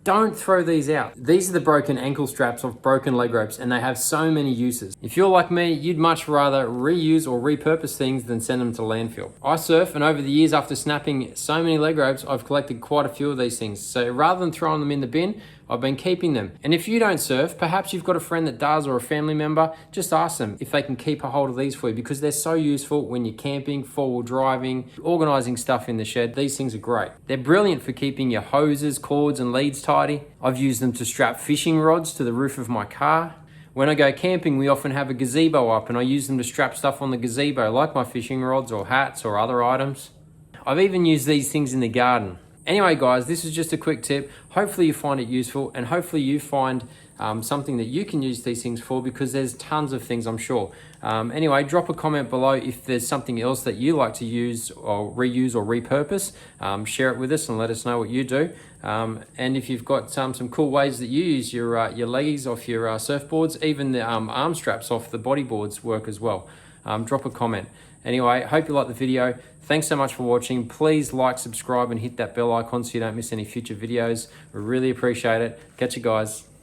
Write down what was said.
Don't throw these out. These are the broken ankle straps of broken leg ropes, and they have so many uses. If you're like me, you'd much rather reuse or repurpose things than send them to landfill. I surf, and over the years after snapping so many leg ropes, I've collected quite a few of these things. So rather than throwing them in the bin, I've been keeping them. And if you don't surf, perhaps you've got a friend that does or a family member, just ask them if they can keep a hold of these for you, because they're so useful when you're camping, four-wheel driving, organizing stuff in the shed. These things are great. They're brilliant for keeping your hoses, cords and leads tidy. I've used them to strap fishing rods to the roof of my car. When I go camping, we often have a gazebo up, and I use them to strap stuff on the gazebo, like my fishing rods or hats or other items. I've even used these things in the garden. Anyway, guys, this is just a quick tip. Hopefully you find it useful, and hopefully you find something that you can use these things for, because there's tons of things, I'm sure. Anyway, drop a comment below if there's something else that you like to use or reuse or repurpose. Share it with us and let us know what you do. And if you've got some cool ways that you use your leggies off your surfboards, even the arm straps off the bodyboards work as well. Drop a comment. Anyway, hope you like the video. Thanks so much for watching. Please like, subscribe, and hit that bell icon so you don't miss any future videos. We really appreciate it. Catch you guys.